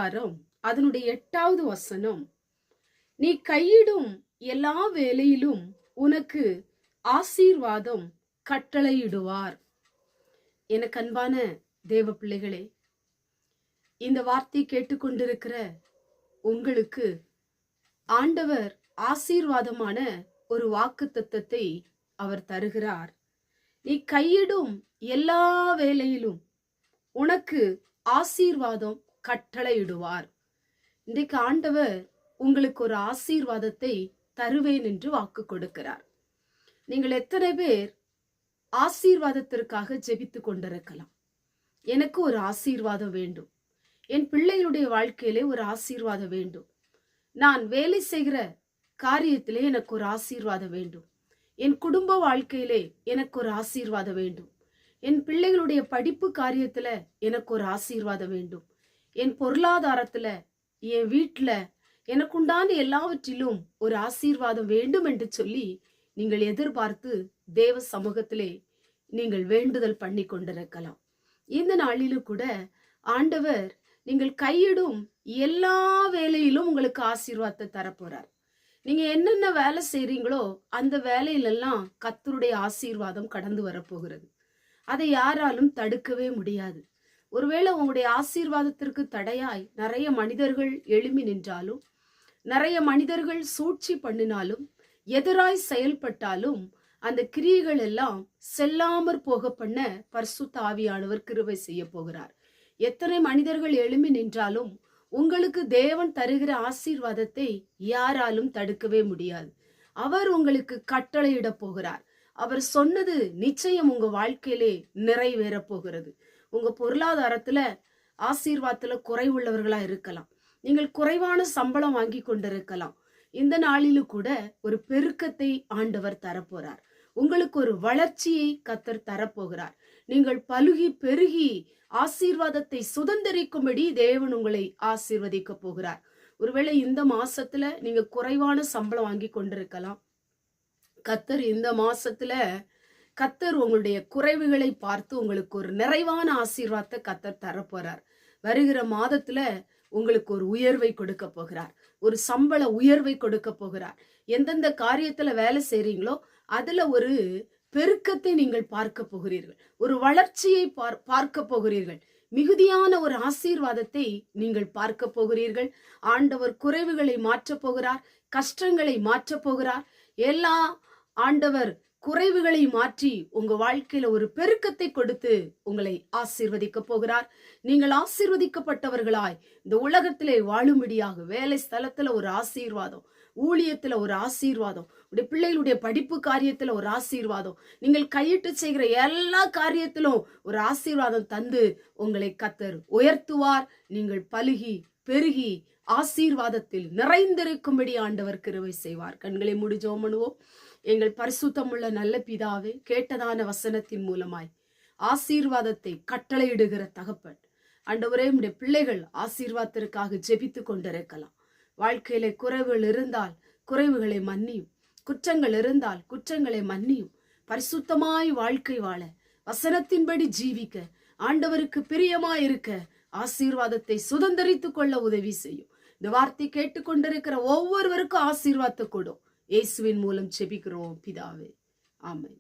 அதிகாரம் அதனுடைய 8வது வசனம், நீ கையிடும் எல்லா வேலையிலும் உனக்கு ஆசீர்வாதம் கட்டளையிடுவார். எனக்கு அன்பான தேவ பிள்ளைகளே, இந்த வார்த்தை கேட்டுக்கொண்டிருக்கிற உங்களுக்கு ஆண்டவர் ஆசீர்வாதமான ஒரு வாக்குத்தத்தத்தை அவர் தருகிறார். நீ கையிடும் எல்லா வேலையிலும் உனக்கு ஆசீர்வாதம் கட்டளையிடுவார். இன்றைக்கு ஆண்டவர் உங்களுக்கு ஒரு ஆசீர்வாதத்தை தருவேன் என்று வாக்கு கொடுக்கிறார். நீங்கள் எத்தனை பேர் ஆசீர்வாதத்திற்காக ஜெபித்து கொண்டிருக்கலாம்? எனக்கு ஒரு ஆசீர்வாதம் வேண்டும், என் பிள்ளைகளுடைய வாழ்க்கையிலே ஒரு ஆசீர்வாதம் வேண்டும், நான் வேலை செய்கிற காரியத்திலே எனக்கு ஒரு ஆசீர்வாதம் வேண்டும், என் குடும்ப வாழ்க்கையிலே எனக்கு ஒரு ஆசீர்வாதம் வேண்டும், என் பிள்ளைகளுடைய படிப்பு காரியத்துல எனக்கு ஒரு ஆசீர்வாதம் வேண்டும், என் பொருளாதாரத்துல, என் வீட்டுல எனக்குண்டான எல்லாவற்றிலும் ஒரு ஆசீர்வாதம் வேண்டும் என்று சொல்லி நீங்கள் எதிர்பார்த்து தேவ சமூகத்திலே நீங்கள் வேண்டுதல் பண்ணி கொண்டிருக்கலாம். இந்த நாளிலும் கூட ஆண்டவர் நீங்கள் கையிடும் எல்லா வேலையிலும் உங்களுக்கு ஆசீர்வாதத்தை தரப்போறார். நீங்க என்னென்ன வேலை செய்றீங்களோ அந்த வேலையிலெல்லாம் கர்த்தருடைய ஆசீர்வாதம் கடந்து வரப்போகிறது. அதை யாராலும் தடுக்கவே முடியாது. ஒருவேளை உங்களுடைய ஆசீர்வாதத்திற்கு தடையாய் நிறைய மனிதர்கள் எழும்பி நின்றாலும், நிறைய மனிதர்கள் சூழ்ச்சி பண்ணினாலும், எதிராய் செயல்பட்டாலும் அந்த கிரியைகள் எல்லாம் செல்லாமற் போக பண்ண பரிசுத்த ஆவியானவர் கிருபை செய்ய போகிறார். எத்தனை மனிதர்கள் எழும்பி நின்றாலும் உங்களுக்கு தேவன் தருகிற ஆசீர்வாதத்தை யாராலும் தடுக்கவே முடியாது. அவர் உங்களுக்கு கட்டளையிட போகிறார். அவர் சொன்னது நிச்சயம் உங்க வாழ்க்கையிலே நிறைவேற போகிறது. உங்க பொருளாதாரத்துல ஆசீர்வாதத்துல குறைவுள்ளவர்களா இருக்கலாம். நீங்கள் குறைவான சம்பளம் வாங்கி கொண்டிருக்கலாம். இந்த நாளிலும் கூட ஒரு பெருக்கத்தை ஆண்டவர் தரப்போறார். உங்களுக்கு ஒரு வளர்ச்சியை கர்த்தர் தரப்போகிறார். நீங்கள் பலுகி பெருகி ஆசீர்வாதத்தை சுதந்திரிக்கும்படி தேவன் உங்களை ஆசீர்வதிக்க போகிறார். ஒருவேளை இந்த மாசத்துல நீங்க குறைவான சம்பளம் வாங்கி கொண்டிருக்கலாம். கர்த்தர் இந்த மாசத்துல கர்த்தர் உங்களுடைய குறைவுகளை பார்த்து உங்களுக்கு ஒரு நிறைவான ஆசீர்வாதத்தை கர்த்தர் தரப்போறார். வருகிற மாதத்துல உங்களுக்கு ஒரு உயர்வை கொடுக்க போகிறார். ஒரு சம்பள உயர்வை கொடுக்க போகிறார். எந்தெந்த காரியத்துல வேலை செய்றீங்களோ அதுல ஒரு பெருக்கத்தை நீங்கள் பார்க்க போகிறீர்கள். ஒரு வளர்ச்சியை பார்க்க போகிறீர்கள். மிகுதியான ஒரு ஆசீர்வாதத்தை நீங்கள் பார்க்க போகிறீர்கள். ஆண்டவர் குறைவுகளை மாற்ற போகிறார். கஷ்டங்களை மாற்ற போகிறார். எல்லா ஆண்டவர் குறைவுகளை மாற்றி உங்க வாழ்க்கையில ஒரு பெருக்கத்தை கொடுத்து உங்களை ஆசீர்வதிக்க போகிறார். நீங்கள் ஆசீர்வதிக்கப்பட்டவர்களாய் இந்த உலகத்திலே வாழும்படியாக வேலை ஸ்தலத்துல ஒரு ஆசீர்வாதம், ஊழியத்துல ஒரு ஆசீர்வாதம், உடைய பிள்ளைகளுடைய படிப்பு காரியத்துல ஒரு ஆசீர்வாதம், நீங்கள் கையிட்டு செய்கிற எல்லா காரியத்திலும் ஒரு ஆசீர்வாதம் தந்து உங்களை கர்த்தர் உயர்த்துவார். நீங்கள் பலுகி பெருகி ஆசீர்வாதத்தில் நிறைந்திருக்கும்படி ஆண்டவர் கிருபை செய்வார். கண்களை மூடி ஜெபம் பண்ணுவோம். எங்கள் பரிசுத்தமுள்ள நல்ல பிதாவே, கேட்டதான வசனத்தின் மூலமாய் ஆசீர்வாதத்தை கட்டளையிடுகிற தகப்பன் ஆண்டவரே, உம்முடைய பிள்ளைகள் ஆசீர்வாதத்திற்காக ஜெபித்து கொண்டிருக்கலாம். வாழ்க்கையில குறைவுகள் இருந்தால் குறைவுகளை மன்னியும், குற்றங்கள் இருந்தால் குற்றங்களை மன்னியும். பரிசுத்தமாய் வாழ்க்கை வாழ, வசனத்தின்படி ஜீவிக்க, ஆண்டவருக்கு பிரியமாய் இருக்க ஆசீர்வாதத்தை சுதந்திரித்துக் கொள்ள உதவி செய்யும். இந்த வார்த்தை கேட்டுக்கொண்டிருக்கிற ஒவ்வொருவருக்கும் ஆசீர்வாதத்தை கொடும். இயேசுவின் மூலம் ஜெபிக்கிறோம் பிதாவே, ஆமென்.